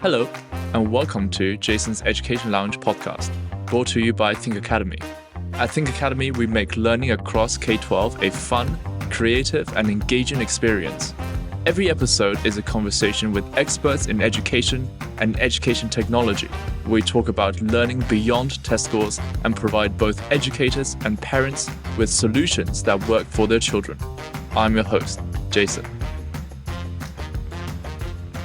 Hello, and welcome to Jason's Education Lounge podcast, brought to you by Think Academy. At Think Academy, we make learning across K-12 a fun, creative, and engaging experience. Every episode is a conversation with experts in education and education technology. We talk about learning beyond test scores and provide both educators and parents with solutions that work for their children. I'm your host, Jason.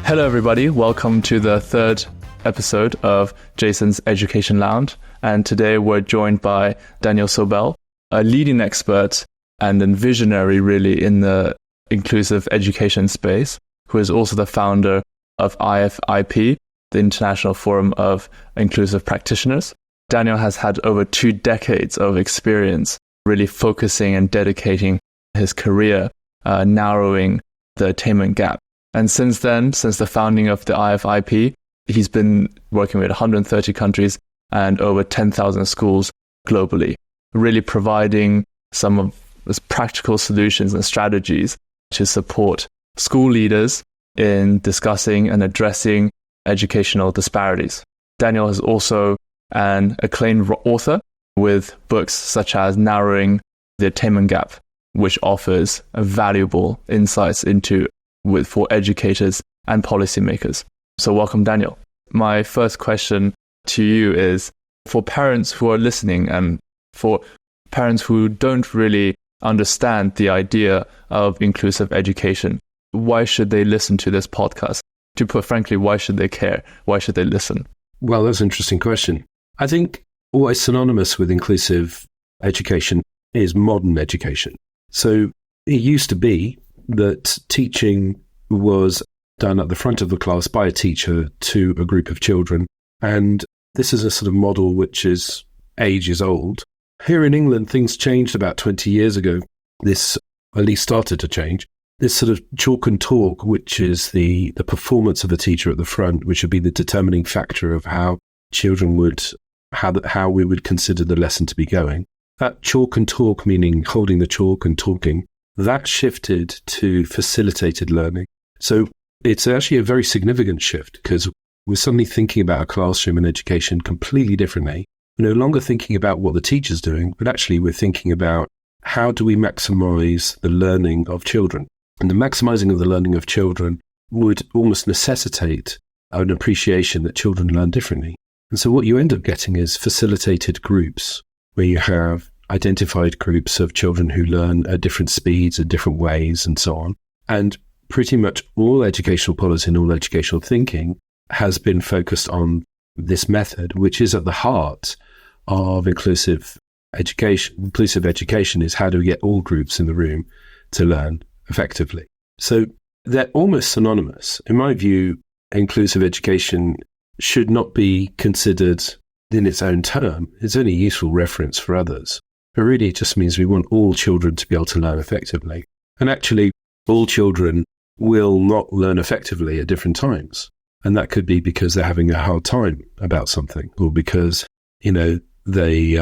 Hello, everybody. Welcome to the third episode of Jason's Education Lounge. And today we're joined by Daniel Sobel, a leading expert and a visionary really in the inclusive education space, who is also the founder of IFIP, the International Forum of Inclusive Practitioners. Daniel has had over 2 decades of experience really focusing and dedicating his career, narrowing the attainment gap. And since then, since the founding of the IFIP, he's been working with 130 countries and over 10,000 schools globally, really providing some of those practical solutions and strategies to support school leaders in discussing and addressing educational disparities. Daniel is also an acclaimed author with books such as Narrowing the Attainment Gap, which offers valuable insights for educators and policymakers. So welcome, Daniel. My first question to you is, for parents who are listening and for parents who don't really understand the idea of inclusive education, why should they listen to this podcast? To put frankly, why should they care? Why should they listen? Well, that's an interesting question. I think what is synonymous with inclusive education is modern education. So it used to be that teaching was done at the front of the class by a teacher to a group of children. And this is a sort of model which is ages old. Here in England, things changed about 20 years ago. This at least started to change. This sort of chalk and talk, which is the performance of a teacher at the front, which would be the determining factor of how children how we would consider the lesson to be going. That chalk and talk, meaning holding the chalk and talking, that shifted to facilitated learning. So it's actually a very significant shift because we're suddenly thinking about a classroom and education completely differently. We're no longer thinking about what the teacher's doing, but actually we're thinking about how do we maximize the learning of children. And the maximizing of the learning of children would almost necessitate an appreciation that children learn differently. And so what you end up getting is facilitated groups where you have identified groups of children who learn at different speeds, in different ways, and so on. And pretty much all educational policy and all educational thinking has been focused on this method, which is at the heart of inclusive education. Inclusive education is how do we get all groups in the room to learn effectively. So they're almost synonymous. In my view, inclusive education should not be considered in its own term. It's only a useful reference for others. But really, it just means we want all children to be able to learn effectively. And actually, all children will not learn effectively at different times. And that could be because they're having a hard time about something, or because, they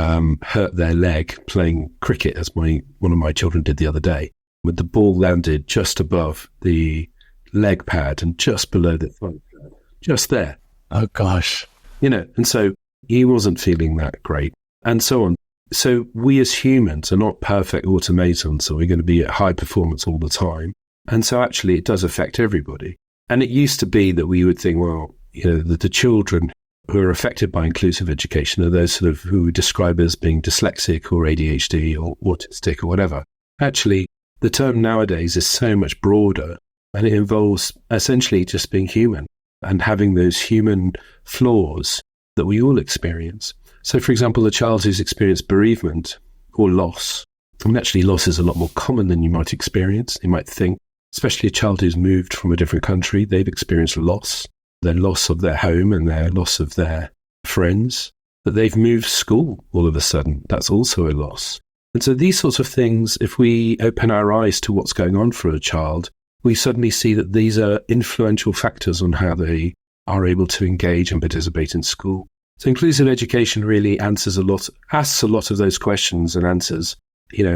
hurt their leg playing cricket, as one of my children did the other day, with the ball landed just above the leg pad and just below the front pad, just there. Oh, gosh. And so he wasn't feeling that great, and so on. So we as humans are not perfect automatons, so we're going to be at high performance all the time. And so actually it does affect everybody. And it used to be that we would think, well, the children who are affected by inclusive education are those sort of who we describe as being dyslexic or ADHD or autistic or whatever. Actually, the term nowadays is so much broader, and it involves essentially just being human and having those human flaws that we all experience. So, for example, a child who's experienced bereavement or loss, and actually loss is a lot more common than you might experience. You might think, especially a child who's moved from a different country, they've experienced loss, their loss of their home and their loss of their friends, that they've moved school all of a sudden. That's also a loss. And so these sorts of things, if we open our eyes to what's going on for a child, we suddenly see that these are influential factors on how they are able to engage and participate in school. So inclusive education really asks a lot of those questions and answers.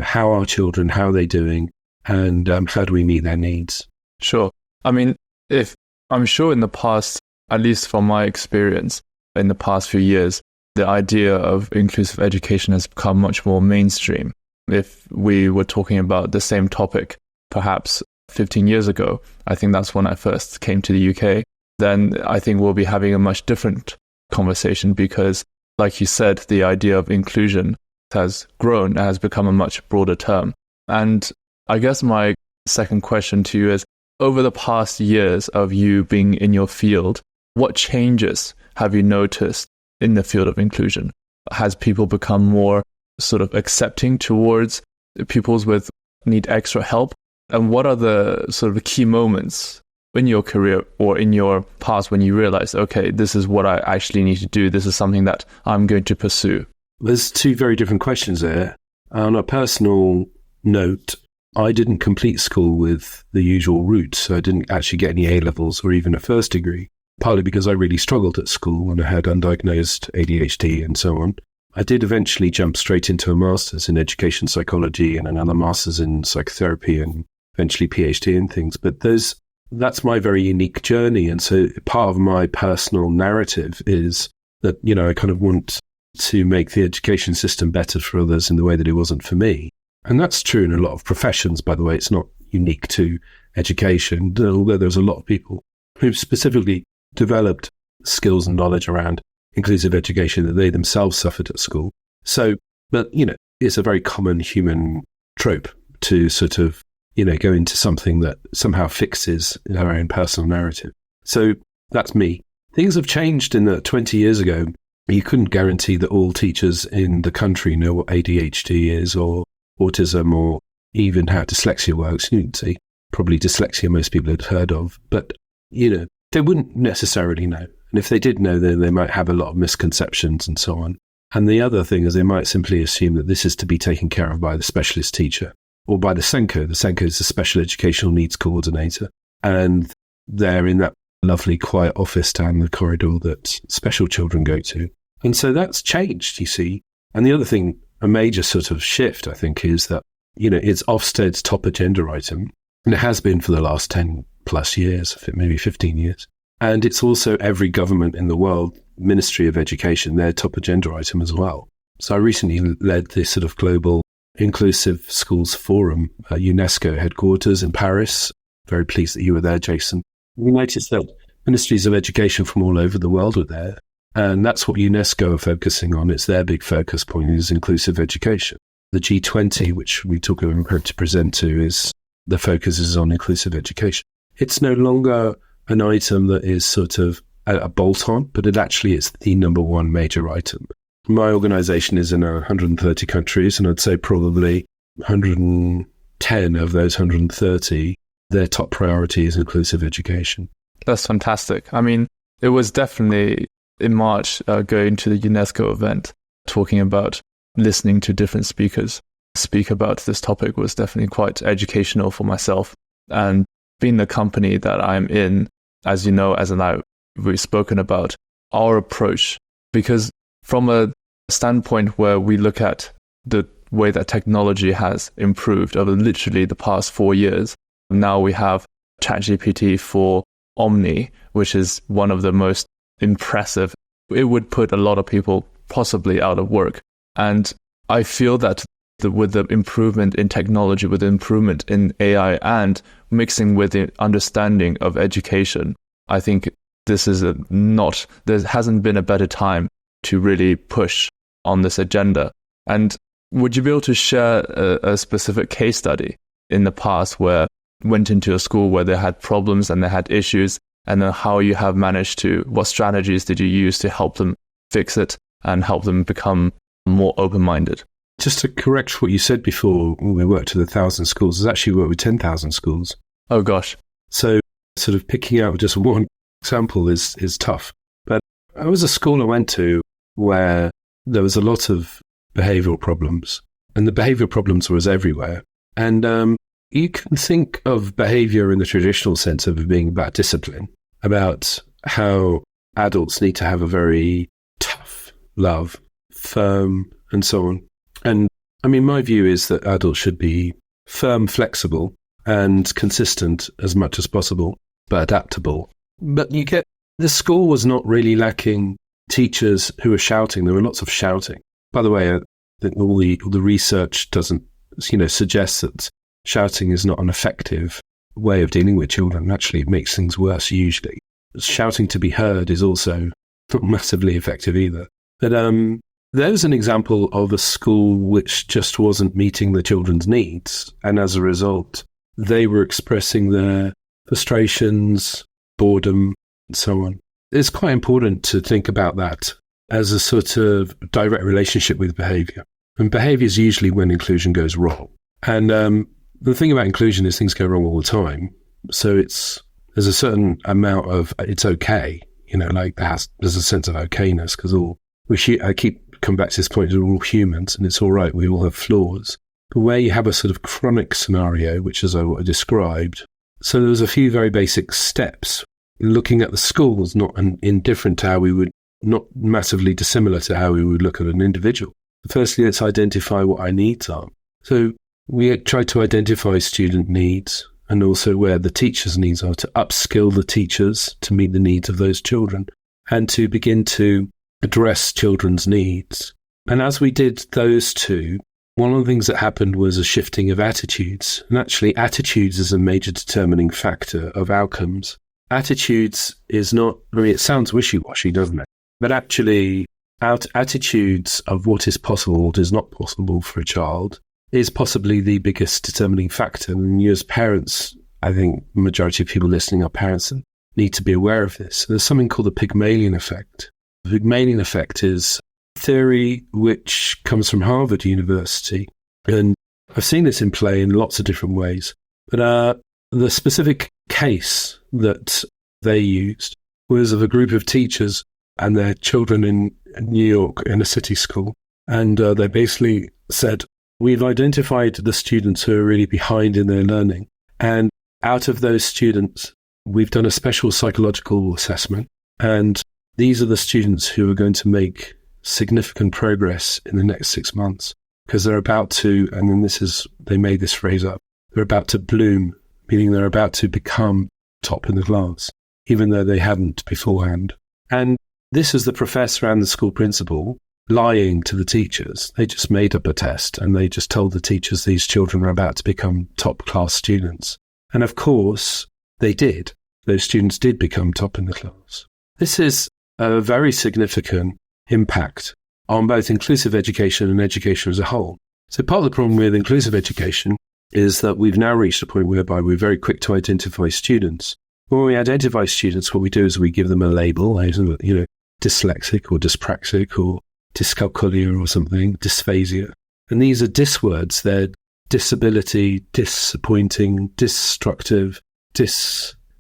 How are children, how are they doing, and how do we meet their needs? Sure. I mean, I'm sure in the past, at least from my experience in the past few years, the idea of inclusive education has become much more mainstream. If we were talking about the same topic, perhaps 15 years ago, I think that's when I first came to the UK, then I think we'll be having a much different conversation because, like you said, the idea of inclusion has grown and has become a much broader term. And I guess my second question to you is, over the past years of you being in your field, what changes have you noticed in the field of inclusion? Has people become more sort of accepting towards pupils with need extra help? And what are the sort of key moments in your career or in your past when you realize, okay, this is what I actually need to do. This is something that I'm going to pursue? There's two very different questions there. On a personal note, I didn't complete school with the usual route, so I didn't actually get any A-levels or even a first degree, partly because I really struggled at school and I had undiagnosed ADHD and so on. I did eventually jump straight into a master's in education psychology and another master's in psychotherapy and eventually PhD in things. But that's my very unique journey. And so part of my personal narrative is that, I kind of want to make the education system better for others in the way that it wasn't for me. And that's true in a lot of professions, by the way. It's not unique to education, although there's a lot of people who've specifically developed skills and knowledge around inclusive education that they themselves suffered at school. So, but, it's a very common human trope to sort of, go into something that somehow fixes our own personal narrative. So that's me. Things have changed in that 20 years ago. You couldn't guarantee that all teachers in the country know what ADHD is or autism or even how dyslexia works. You'd say probably dyslexia most people had heard of, but, they wouldn't necessarily know. And if they did know, then they might have a lot of misconceptions and so on. And the other thing is they might simply assume that this is to be taken care of by the specialist teacher or by the SENCO. The SENCO is the Special Educational Needs Coordinator. And they're in that lovely quiet office down the corridor that special children go to. And so that's changed, you see. And the other thing, a major sort of shift, I think, is that, it's Ofsted's top agenda item. And it has been for the last 10 plus years, maybe 15 years. And it's also every government in the world, Ministry of Education, their top agenda item as well. So I recently led this sort of global inclusive schools forum at UNESCO headquarters in Paris. Very pleased that you were there, Jason. We noticed that ministries of education from all over the world were there. And that's what UNESCO are focusing on. It's their big focus point is inclusive education. The G20, which we took over to present to, is the focus is on inclusive education. It's no longer an item that is sort of a bolt-on, but it actually is the number one major item. My organization is in 130 countries, and I'd say probably 110 of those 130, their top priority is inclusive education. That's fantastic. I mean, it was definitely in March going to the UNESCO event, talking about listening to different speakers speak about this topic was definitely quite educational for myself. And being the company that I'm in, as you know, we've spoken about our approach, because from a standpoint where we look at the way that technology has improved over literally the past 4 years, now we have ChatGPT for Omni, which is one of the most impressive. It would put a lot of people possibly out of work. And I feel that with the improvement in technology, with the improvement in AI and mixing with the understanding of education, I think this is there hasn't been a better time to really push on this agenda. And would you be able to share a specific case study in the past where went into a school where they had problems and they had issues, and then how you have managed what strategies did you use to help them fix it and help them become more open-minded? Just to correct what you said before, we worked with 1,000 schools. It's actually worked with 10,000 schools. Oh, gosh. So sort of picking out just one example is tough. But I was a school I went to where there was a lot of behavioural problems, and the behavioural problems was everywhere. And you can think of behaviour in the traditional sense of it being about discipline, about how adults need to have a very tough love, firm, and so on. And I mean, my view is that adults should be firm, flexible, and consistent as much as possible, but adaptable. But you get the school was not really lacking teachers who were shouting. There were lots of shouting. By the way, I think all the research doesn't, suggest that shouting is not an effective way of dealing with children. Actually, it makes things worse usually. Shouting to be heard is also not massively effective either. But there's an example of a school which just wasn't meeting the children's needs. And as a result, they were expressing their frustrations, boredom, and so on. It's quite important to think about that as a sort of direct relationship with behaviour. And behaviour is usually when inclusion goes wrong. And the thing about inclusion is things go wrong all the time. So there's a certain amount of it's okay, there's a sense of okayness because I keep coming back to this point, we're all humans and it's all right, we all have flaws. But where you have a sort of chronic scenario, which is what I described, so there was a few very basic steps. Looking at the schools, not indifferent to how we would, not massively dissimilar to how we would look at an individual. Firstly, let's identify what our needs are. So we try to identify student needs and also where the teachers' needs are, to upskill the teachers to meet the needs of those children and to begin to address children's needs. And as we did those two, one of the things that happened was a shifting of attitudes. And actually, attitudes is a major determining factor of outcomes. Attitudes is not, it sounds wishy-washy, doesn't it? But actually, attitudes of what is possible, what is not possible for a child, is possibly the biggest determining factor. And you as parents, I think the majority of people listening are parents and need to be aware of this. There's something called the Pygmalion effect. The Pygmalion effect is a theory which comes from Harvard University. And I've seen this in play in lots of different ways. But the specific case that they used was of a group of teachers and their children in New York in a city school. And they basically said, we've identified the students who are really behind in their learning. And out of those students, we've done a special psychological assessment. And these are the students who are going to make significant progress in the next 6 months because they're about to, and then they made this phrase up, they're about to bloom, meaning they're about to become top in the class, even though they hadn't beforehand. And this is the professor and the school principal lying to the teachers. They just made up a test and they just told the teachers these children are about to become top class students. And of course, they did. Those students did become top in the class. This is a very significant impact on both inclusive education and education as a whole. So part of the problem with inclusive education is that we've now reached a point whereby we're very quick to identify students. When we identify students, what we do is we give them a label, dyslexic or dyspraxic or dyscalculia or something, dysphasia. And these are words. They're disability, disappointing, destructive,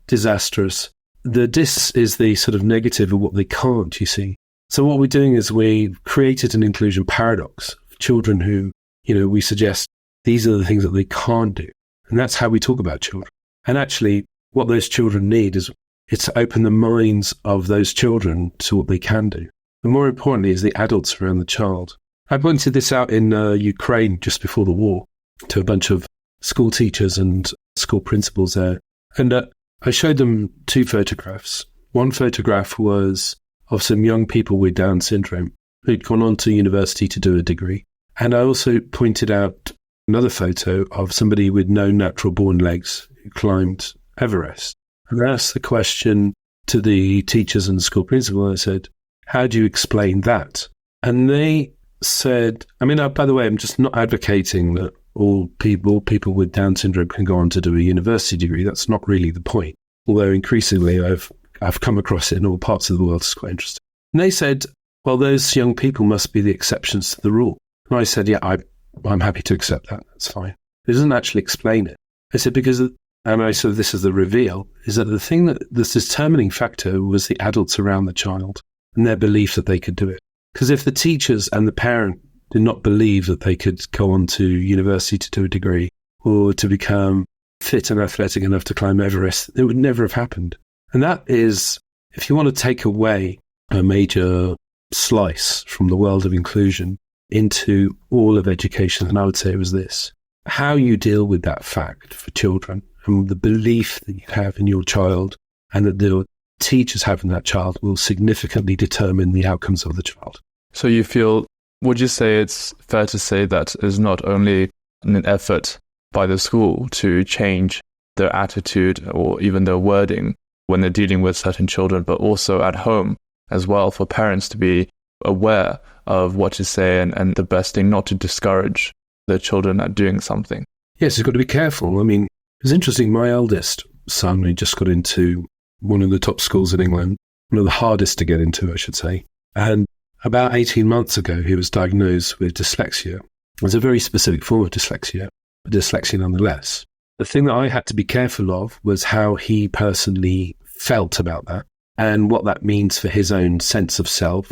disastrous. The dis is the sort of negative of what they can't, you see. So what we're doing is we created an inclusion paradox. Children who, we suggest these are the things that they can't do. And that's how we talk about children. And actually, what those children need is it's to open the minds of those children to what they can do. And more importantly is the adults around the child. I pointed this out in Ukraine just before the war to a bunch of school teachers and school principals there. And I showed them two photographs. One photograph was of some young people with Down syndrome who'd gone on to university to do a degree. And I also pointed out another photo of somebody with no natural born legs who climbed Everest. And I asked the question to the teachers and the school principal. I said, how do you explain that? And they said, by the way, I'm just not advocating that all people with Down syndrome can go on to do a university degree. That's not really the point. Although increasingly I've come across it in all parts of the world. It's quite interesting. And they said, well, those young people must be the exceptions to the rule. And I said, yeah, I'm happy to accept that. That's fine. It doesn't actually explain it. I said, because, and I said, this is the reveal, is that the thing that this determining factor was the adults around the child and their belief that they could do it. Because if the teachers and the parent did not believe that they could go on to university to do a degree or to become fit and athletic enough to climb Everest, it would never have happened. And that is, if you want to take away a major slice from the world of inclusion into all of education, and I would say it was this: how you deal with that fact for children and the belief that you have in your child and that the teachers have in that child will significantly determine the outcomes of the child. So you feel, would you say it's fair to say that it's not only an effort by the school to change their attitude or even their wording when they're dealing with certain children, but also at home as well for parents to be aware of what to say and the best thing not to discourage their children at doing something? Yes, you've got to be careful. I mean, it's interesting. My eldest son, he just got into one of the top schools in England, one of the hardest to get into, I should say. And about 18 months ago, he was diagnosed with dyslexia. It's a very specific form of dyslexia, but dyslexia nonetheless. The thing that I had to be careful of was how he personally felt about that and what that means for his own sense of self.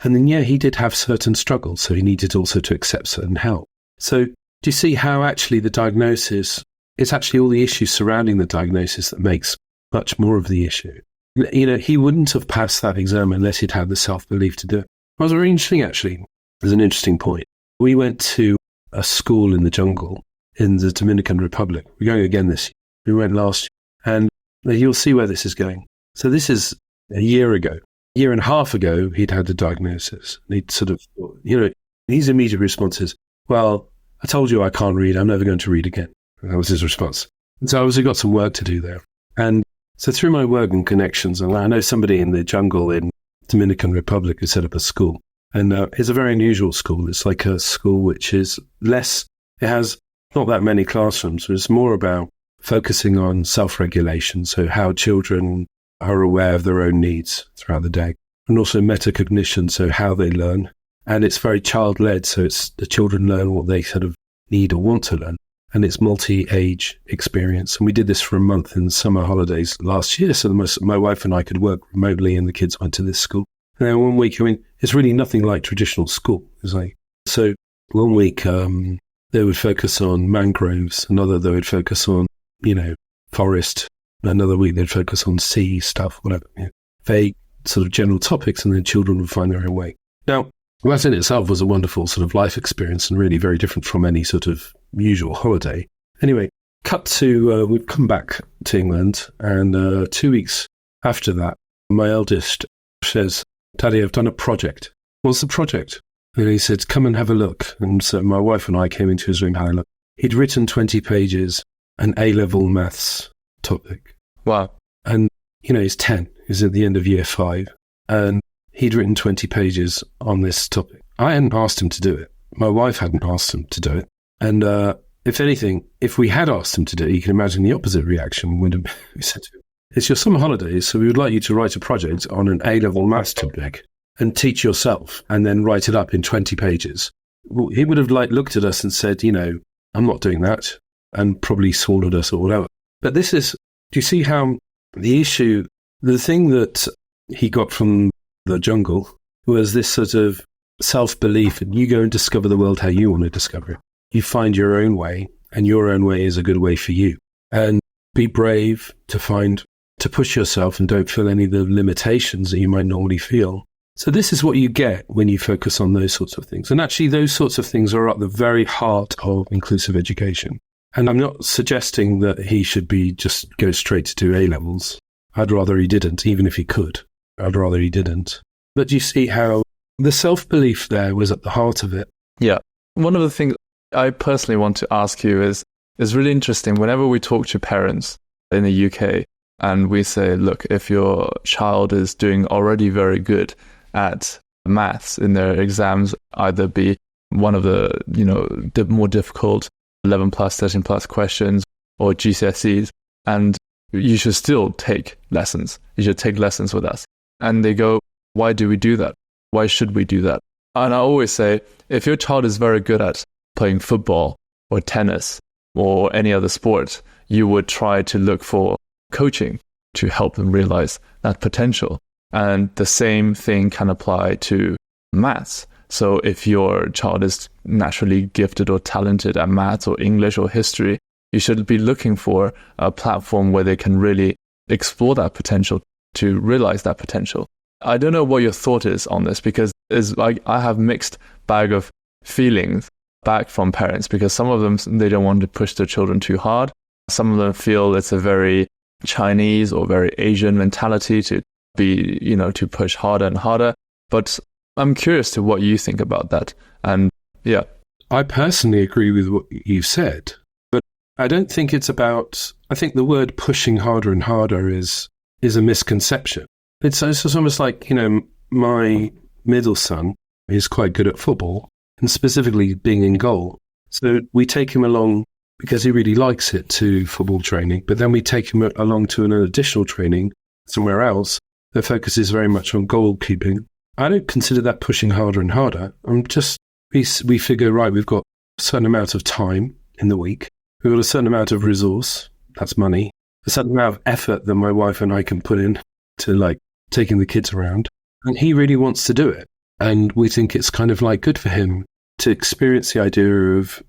And then, he did have certain struggles, so he needed also to accept certain help. So do you see how actually the diagnosis, it's actually all the issues surrounding the diagnosis that makes much more of the issue. He wouldn't have passed that exam unless he'd had the self-belief to do it. It was very interesting, actually. There's an interesting point. We went to a school in the jungle in the Dominican Republic. We're going again this year. We went last year. And you'll see where this is going. So this is a year and a half ago, he'd had the diagnosis. And he'd sort of, his immediate response is, well, I told you I can't read. I'm never going to read again. And that was his response. And so I obviously got some work to do there. And so through my work and connections, and I know somebody in the jungle in Dominican Republic who set up a school. And it's a very unusual school. It's like a school which is less, it has not that many classrooms. It's more about focusing on self-regulation, so how children are aware of their own needs throughout the day, and also metacognition, so how they learn. And it's very child-led, so it's the children learn what they sort of need or want to learn. And it's multi-age experience. And we did this for a month in the summer holidays last year, so my wife and I could work remotely and the kids went to this school. And then 1 week, it's really nothing like traditional school. So 1 week, they would focus on mangroves, another they would focus on, forest, another week they'd focus on sea stuff, whatever, vague sort of general topics, and then children would find their own way. Now, that in itself was a wonderful sort of life experience and really very different from any sort of usual holiday. Anyway, cut to, we've come back to England, and 2 weeks after that, my eldest says, Daddy, I've done a project. What's the project? And he said, come and have a look. And so my wife and I came into his room, had a look. He'd written 20 pages, an A-level maths topic. Wow. And, he's 10. He's at the end of year 5. And he'd written 20 pages on this topic. I hadn't asked him to do it. My wife hadn't asked him to do it. And if anything, if we had asked him to do it, you can imagine the opposite reaction. We said to him, it's your summer holidays, so we would like you to write a project on an A-level maths topic and teach yourself and then write it up in 20 pages. Well, he would have looked at us and said, I'm not doing that, and probably swallowed us or whatever. But do you see how the thing that he got from the jungle was this sort of self-belief, and you go and discover the world how you want to discover it. You find your own way, and your own way is a good way for you. And be brave to push yourself and don't feel any of the limitations that you might normally feel. So this is what you get when you focus on those sorts of things. And actually, those sorts of things are at the very heart of inclusive education. And I'm not suggesting that he should just go straight to do A-levels. I'd rather he didn't, even if he could. I'd rather he didn't. But you see how the self-belief there was at the heart of it. Yeah. One of the things I personally want to ask you is really interesting. Whenever we talk to parents in the UK and we say, look, if your child is doing already very good at maths in their exams, either be one of the more difficult 11 plus, 13 plus questions or GCSEs, and you should still take lessons. You should take lessons with us. And they go, why do we do that? Why should we do that? And I always say, if your child is very good at playing football or tennis or any other sport, you would try to look for coaching to help them realize that potential. And the same thing can apply to maths. So if your child is naturally gifted or talented at maths or English or history, you should be looking for a platform where they can really explore that potential to realize that potential. I don't know what your thought is on this, because I have mixed bag of feelings back from parents, because some of them, they don't want to push their children too hard. Some of them feel it's a very Chinese or very Asian mentality to be, to push harder and harder. But I'm curious to what you think about that. And yeah. I personally agree with what you've said, but I don't think it's about, I think the word pushing harder and harder is a misconception. It's almost like, my middle son is quite good at football and specifically being in goal. So we take him along because he really likes it to football training, but then we take him along to an additional training somewhere else that focuses very much on goalkeeping. I don't consider that pushing harder and harder. We figure, right, we've got a certain amount of time in the week. We've got a certain amount of resource, that's money, a certain amount of effort that my wife and I can put in to taking the kids around. And he really wants to do it. And we think it's kind of good for him to experience the idea of,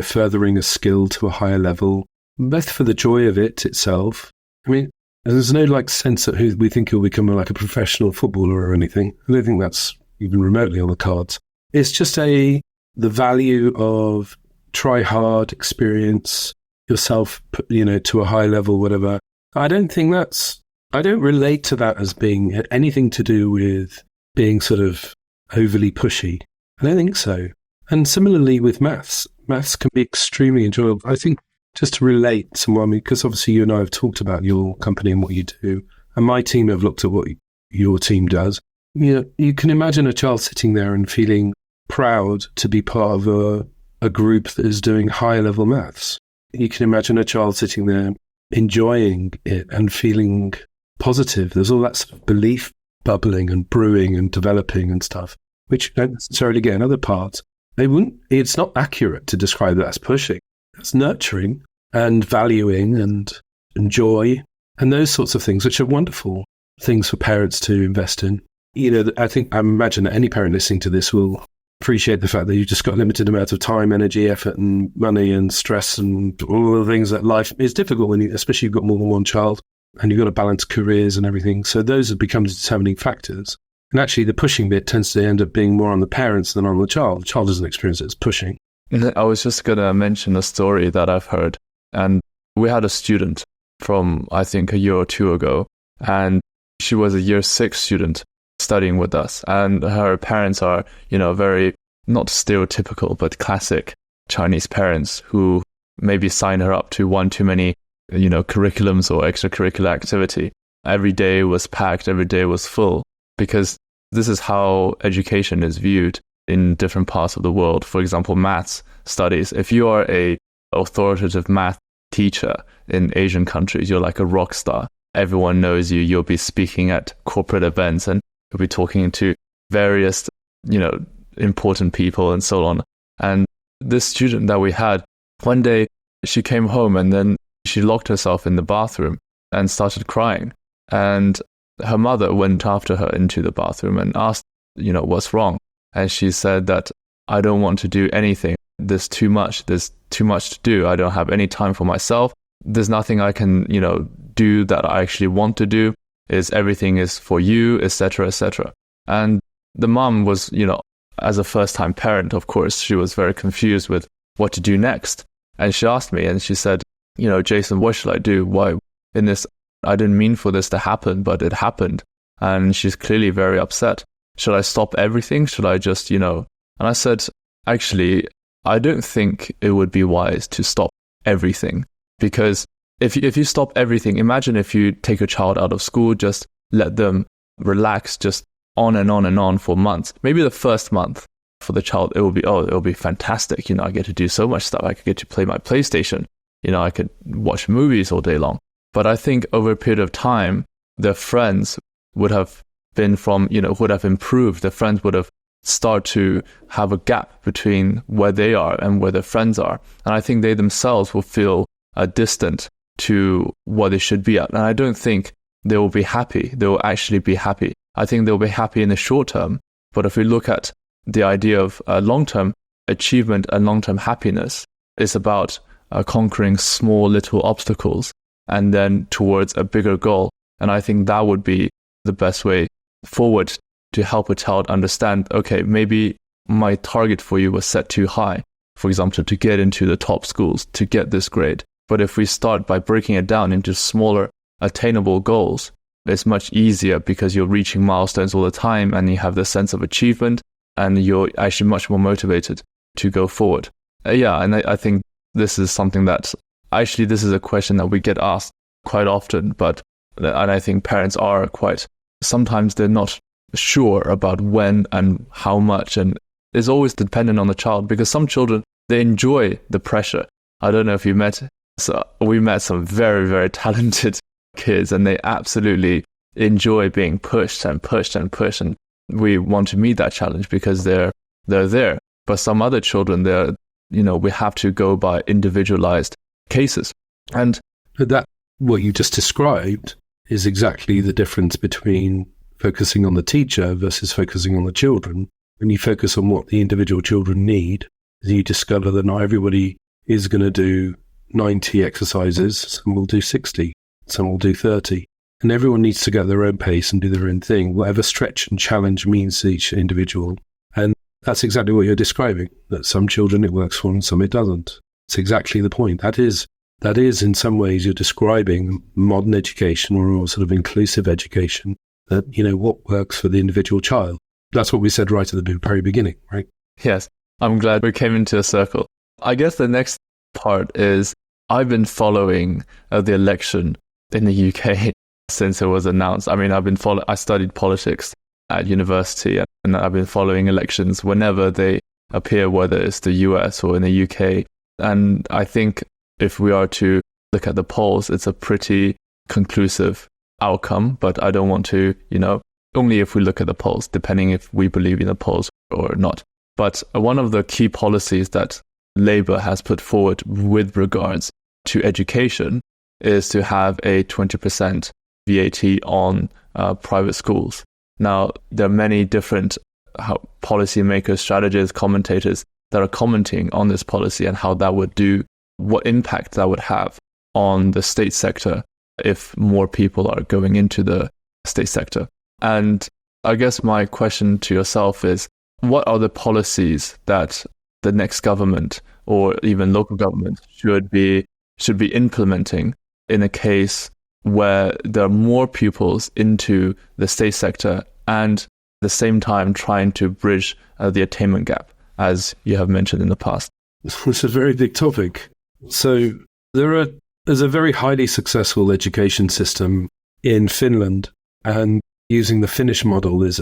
furthering a skill to a higher level, both for the joy of it itself. I mean, there's no sense that we think he'll become a professional footballer or anything. I don't think that's even remotely on the cards. It's just the value of try hard, experience yourself, to a high level, whatever. I don't relate to that as being anything to do with being sort of overly pushy. I don't think so. And similarly with maths can be extremely enjoyable. I think just to relate someone, because obviously you and I have talked about your company and what you do, and my team have looked at what your team does. You can imagine a child sitting there and feeling proud to be part of a group that is doing high level maths. You can imagine a child sitting there enjoying it and feeling positive. There's all that sort of belief bubbling and brewing and developing and stuff, which you don't necessarily get in other parts. It's not accurate to describe that as pushing. That's nurturing and valuing and joy and those sorts of things, which are wonderful things for parents to invest in. I imagine that any parent listening to this will appreciate the fact that you've just got a limited amount of time, energy, effort and money and stress and all the things that life is difficult when especially you've got more than one child and you've got to balance careers and everything. So those have become determining factors. And actually the pushing bit tends to end up being more on the parents than on the child. The child doesn't experience it as pushing. I was just going to mention a story that I've heard. And we had a student from, I think, a year or two ago. And she was a year 6 student studying with us. And her parents are, very, not stereotypical, but classic Chinese parents who maybe sign her up to one too many, curriculums or extracurricular activity. Every day was packed, every day was full, because this is how education is viewed in different parts of the world. For example, maths studies. If you are a authoritative math teacher in Asian countries, you're like a rock star. Everyone knows you. You'll be speaking at corporate events and you'll be talking to various, important people and so on. And this student that we had, one day she came home and then she locked herself in the bathroom and started crying. And her mother went after her into the bathroom and asked, what's wrong? And she said that, I don't want to do anything. There's too much to do. I don't have any time for myself. There's nothing I can, do that I actually want to do. Everything is for you, etc., etc. And the mom was, as a first-time parent, of course, she was very confused with what to do next. And she asked me and she said, Jason, what should I do? Why in this? I didn't mean for this to happen, but it happened. And she's clearly very upset. Should I stop everything? Should I just, And I said, actually, I don't think it would be wise to stop everything. Because if you stop everything, imagine if you take a child out of school, just let them relax, just on and on and on for months. Maybe the first month for the child, it will be fantastic. I get to do so much stuff. I could get to play my PlayStation. I could watch movies all day long. But I think over a period of time, their friends would have been would have improved. Their friends would have started to have a gap between where they are and where their friends are. And I think they themselves will feel distant to what they should be at. And I don't think they will be happy. They will actually be happy. I think they'll be happy in the short term. But if we look at the idea of long-term achievement and long-term happiness, it's about conquering small little obstacles and then towards a bigger goal. And I think that would be the best way forward to help a child understand, okay, maybe my target for you was set too high, for example, to get into the top schools, to get this grade. But if we start by breaking it down into smaller, attainable goals, it's much easier because you're reaching milestones all the time and you have this sense of achievement and you're actually much more motivated to go forward. And I think this is something that actually this is a question that we get asked quite often, and I think parents are sometimes they're not sure about when and how much, and it's always dependent on the child because some children, they enjoy the pressure. I don't know if we met some very, very talented kids and they absolutely enjoy being pushed and pushed and pushed, and we want to meet that challenge because they're there. But some other children, we have to go by individualized cases. And that, what you just described, is exactly the difference between focusing on the teacher versus focusing on the children. When you focus on what the individual children need, you discover that not everybody is going to do 90 exercises. Some will do 60, some will do 30. And everyone needs to go at their own pace and do their own thing, whatever stretch and challenge means to each individual. And that's exactly what you're describing, that some children it works for and some it doesn't. It's exactly the point. That is, in some ways, you're describing modern education or sort of inclusive education, that, what works for the individual child. That's what we said right at the very beginning, right? Yes, I'm glad we came into a circle. I guess the next part is I've been following the election in the UK since it was announced. I mean, I studied politics at university, and I've been following elections whenever they appear, whether it's the US or in the UK. And I think if we are to look at the polls, it's a pretty conclusive outcome, but I don't want to, only if we look at the polls, depending if we believe in the polls or not. But one of the key policies that Labour has put forward with regards to education is to have a 20% VAT on private schools. Now, there are many different policymakers, strategists, commentators that are commenting on this policy and how that would what impact that would have on the state sector if more people are going into the state sector. And I guess my question to yourself is, what are the policies that the next government or even local government should be implementing in a case where there are more pupils into the state sector and at the same time trying to bridge the attainment gap, as you have mentioned in the past? It's a very big topic. So there's a very highly successful education system in Finland, and using the Finnish model is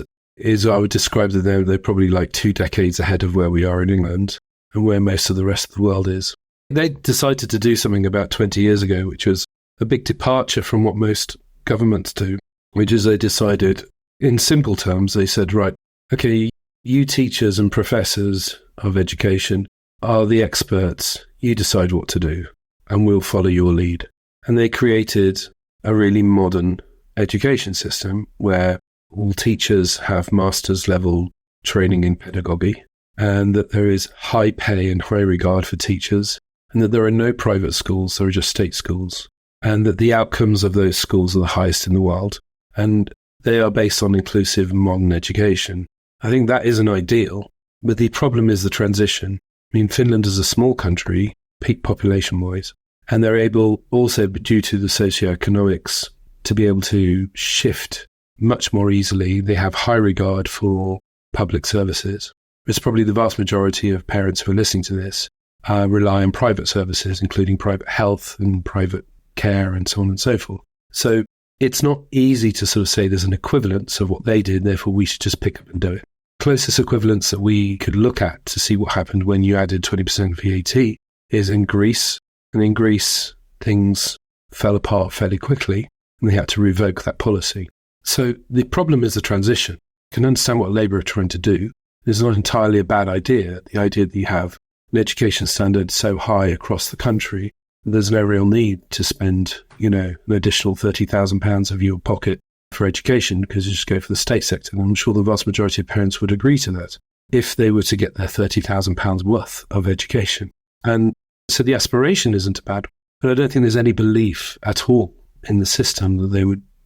I would describe that they're probably like 2 decades ahead of where we are in England and where most of the rest of the world is. They decided to do something about 20 years ago, which was a big departure from what most governments do, which is they decided, in simple terms, they said, right, okay, you teachers and professors of education are the experts. You decide what to do, and we'll follow your lead. And they created a really modern education system where all teachers have master's level training in pedagogy, and that there is high pay and high regard for teachers, and that there are no private schools, there are just state schools, and that the outcomes of those schools are the highest in the world, and they are based on inclusive modern education. I think that is an ideal, but the problem is the transition. I mean, Finland is a small country, peak population-wise, and they're able also, due to the socioeconomics, to be able to shift much more easily. They have high regard for public services. It's probably the vast majority of parents who are listening to this rely on private services, including private health and private care and so on and so forth. So it's not easy to sort of say there's an equivalence of what they did, therefore we should just pick up and do it. Closest equivalence that we could look at to see what happened when you added 20% VAT is in Greece. And in Greece, things fell apart fairly quickly and they had to revoke that policy. So the problem is the transition. You can understand what Labour are trying to do. It's not entirely a bad idea. The idea that you have an education standard so high across the country, there's no real need to spend, an additional £30,000 of your pocket for education because you just go for the state sector. And I'm sure the vast majority of parents would agree to that if they were to get their £30,000 worth of education. And so the aspiration isn't bad, but I don't think there's any belief at all in the system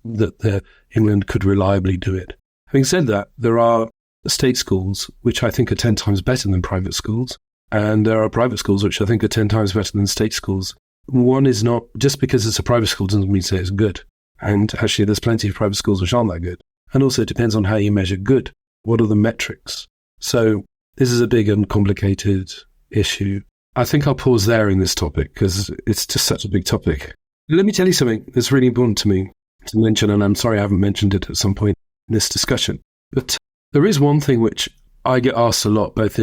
that England could reliably do it. Having said that, there are state schools which I think are 10 times better than private schools, and there are private schools which I think are 10 times better than state schools. One is not, just because it's a private school doesn't mean say it's good. And actually, there's plenty of private schools which aren't that good. And also, it depends on how you measure good. What are the metrics? So this is a big and complicated issue. I think I'll pause there in this topic because it's just such a big topic. Let me tell you something that's really important to me to mention, and I'm sorry I haven't mentioned it at some point in this discussion. But there is one thing which I get asked a lot, both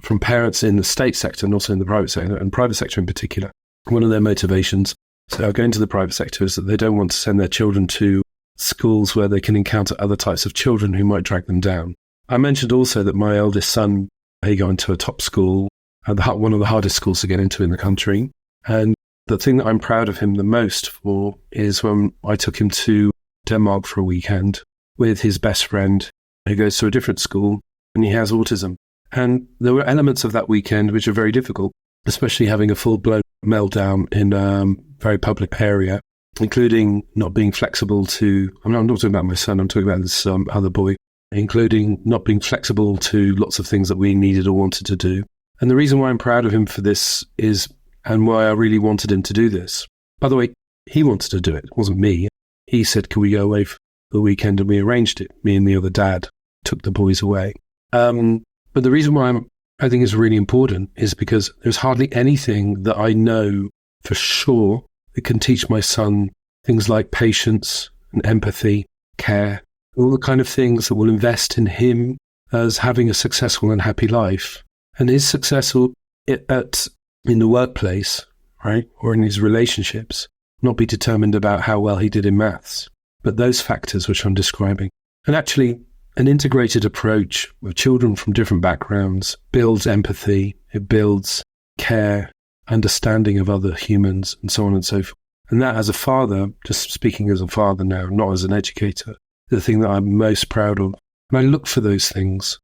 from parents in the state sector and also in the private sector, and private sector in particular. One of their motivations to go into the private sector is that they don't want to send their children to schools where they can encounter other types of children who might drag them down. I mentioned also that my eldest son, he got into a top school, one of the hardest schools to get into in the country. And the thing that I'm proud of him the most for is when I took him to Denmark for a weekend with his best friend who goes to a different school and he has autism. And there were elements of that weekend which are very difficult, especially having a full-blown meltdown in a very public area, including not being flexible to, I'm not talking about my son, I'm talking about this other boy, including not being flexible to lots of things that we needed or wanted to do. And the reason why I'm proud of him for this is, and why I really wanted him to do this. By the way, he wanted to do it. It wasn't me. He said, "Can we go away for the weekend?" And we arranged it. Me and the other dad took the boys away. But the reason why I think it's really important is because there's hardly anything that I know for sure that can teach my son things like patience and empathy, care, all the kind of things that will invest in him as having a successful and happy life. And his success in the workplace, right, or in his relationships, not be determined about how well he did in maths, but those factors which I'm describing. And actually, an integrated approach with children from different backgrounds builds empathy, it builds care, understanding of other humans, and so on and so forth. And that, as a father, just speaking as a father now, not as an educator, the thing that I'm most proud of. And I look for those things.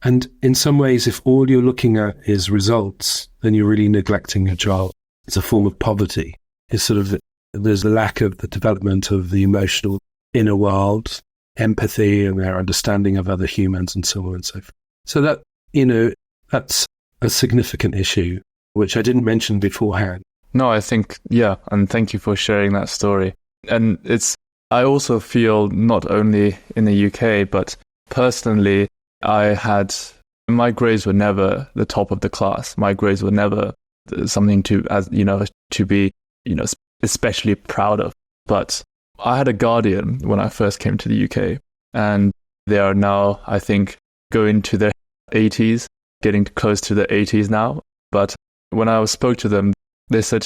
And in some ways, if all you're looking at is results, then you're really neglecting your child. It's a form of poverty. It's there's a lack of the development of the emotional inner world, empathy and their understanding of other humans and so on and so forth. So that, that's a significant issue, which I didn't mention beforehand. No, I think, yeah, and thank you for sharing that story. And I also feel not only in the UK, but personally, my grades were never the top of the class. My grades were never something to be, especially proud of. But I had a guardian when I first came to the UK, and they are now, I think, going to their 80s, getting close to their 80s now. But when I spoke to them, they said,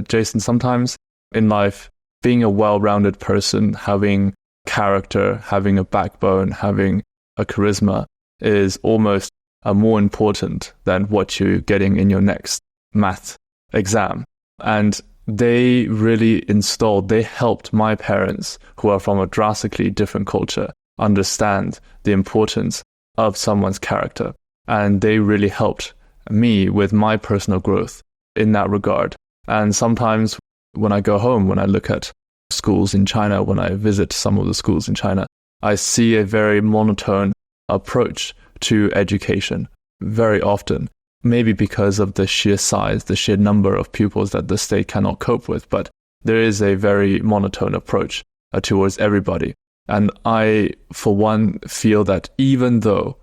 "Jason, sometimes in life, being a well-rounded person, having character, having a backbone, having a charisma is almost more important than what you're getting in your next math exam." And they really they helped my parents, who are from a drastically different culture, understand the importance of someone's character. And they really helped me with my personal growth in that regard. And sometimes when I go home, when I look at schools in China, when I visit some of the schools in China, I see a very monotone approach to education very often, maybe because of the sheer size, the sheer number of pupils that the state cannot cope with. But there is a very monotone approach towards everybody. And I, for one, feel that even though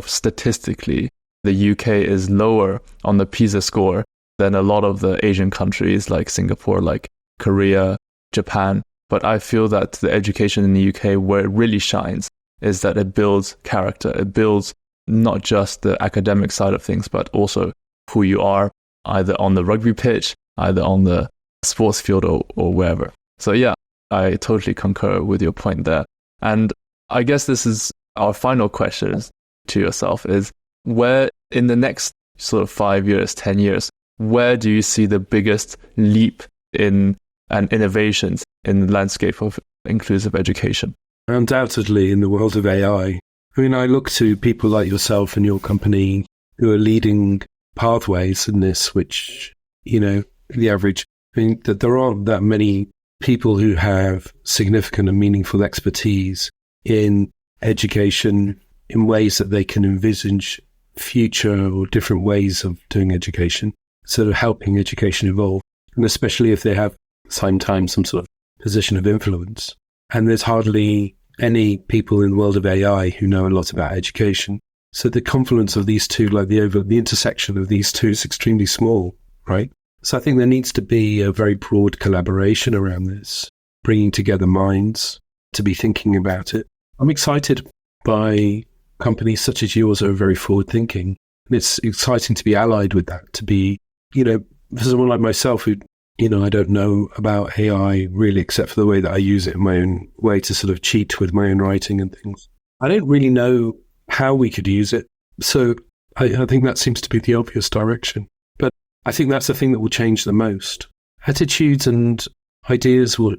statistically the UK is lower on the PISA score than a lot of the Asian countries like Singapore, like Korea, Japan, but I feel that the education in the UK, where it really shines, is that it builds character. It builds not just the academic side of things, but also who you are, either on the rugby pitch, either on the sports field or wherever. So yeah, I totally concur with your point there. And I guess this is our final question to yourself is, where in the next sort of 5 years, 10 years, where do you see the biggest leap in and innovations in the landscape of inclusive education? Undoubtedly in the world of AI. I mean, I look to people like yourself and your company who are leading pathways in this, which, the average, that there aren't that many people who have significant and meaningful expertise in education in ways that they can envisage future or different ways of doing education, sort of helping education evolve. And especially if they have, at the same time, some sort of position of influence. And there's hardly any people in the world of AI who know a lot about education. So the confluence of these two, like the intersection of these two, is extremely small, right? So I think there needs to be a very broad collaboration around this, bringing together minds to be thinking about it. I'm excited by companies such as yours that are very forward-thinking. And it's exciting to be allied with that, to be, for someone like myself who, I don't know about AI really, except for the way that I use it in my own way to sort of cheat with my own writing and things. I don't really know how we could use it. So I think that seems to be the obvious direction. But I think that's the thing that will change the most. Attitudes and ideas will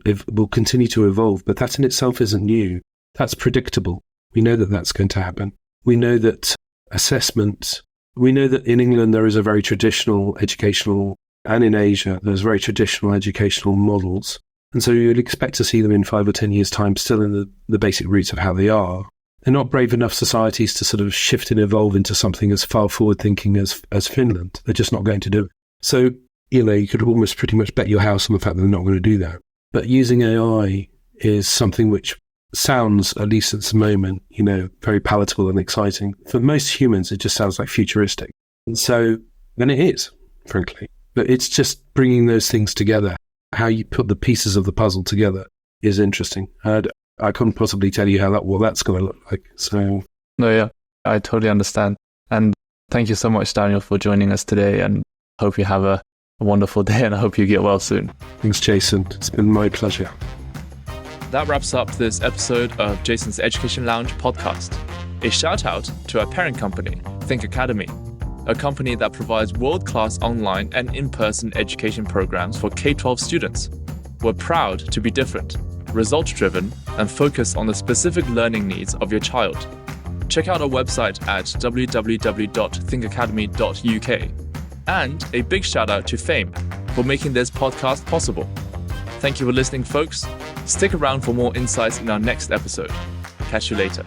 continue to evolve, but that in itself isn't new. That's predictable. We know that that's going to happen. We know that we know that in England there is a very traditional educational, and in Asia there's very traditional educational models. And so you'd expect to see them in 5 or 10 years' time still in the basic roots of how they are. They're not brave enough societies to sort of shift and evolve into something as far forward thinking as Finland. They're just not going to do it. So, you could almost pretty much bet your house on the fact that they're not going to do that. But using AI is something which sounds, at least at the moment, very palatable and exciting. For most humans, it just sounds like futuristic. And it is, frankly. But it's just bringing those things together. How you put the pieces of the puzzle together is interesting. I couldn't possibly tell you what that's going to look like. So, No, yeah, I totally understand. And thank you so much, Daniel, for joining us today. And hope you have a wonderful day, and I hope you get well soon. Thanks, Jason. It's been my pleasure. That wraps up this episode of Jason's Education Lounge podcast. A shout out to our parent company, Think Academy, a company that provides world-class online and in-person education programs for K-12 students. We're proud to be different, result-driven, and focus on the specific learning needs of your child. Check out our website at www.thinkacademy.uk. And a big shout out to Fame for making this podcast possible. Thank you for listening, folks. Stick around for more insights in our next episode. Catch you later.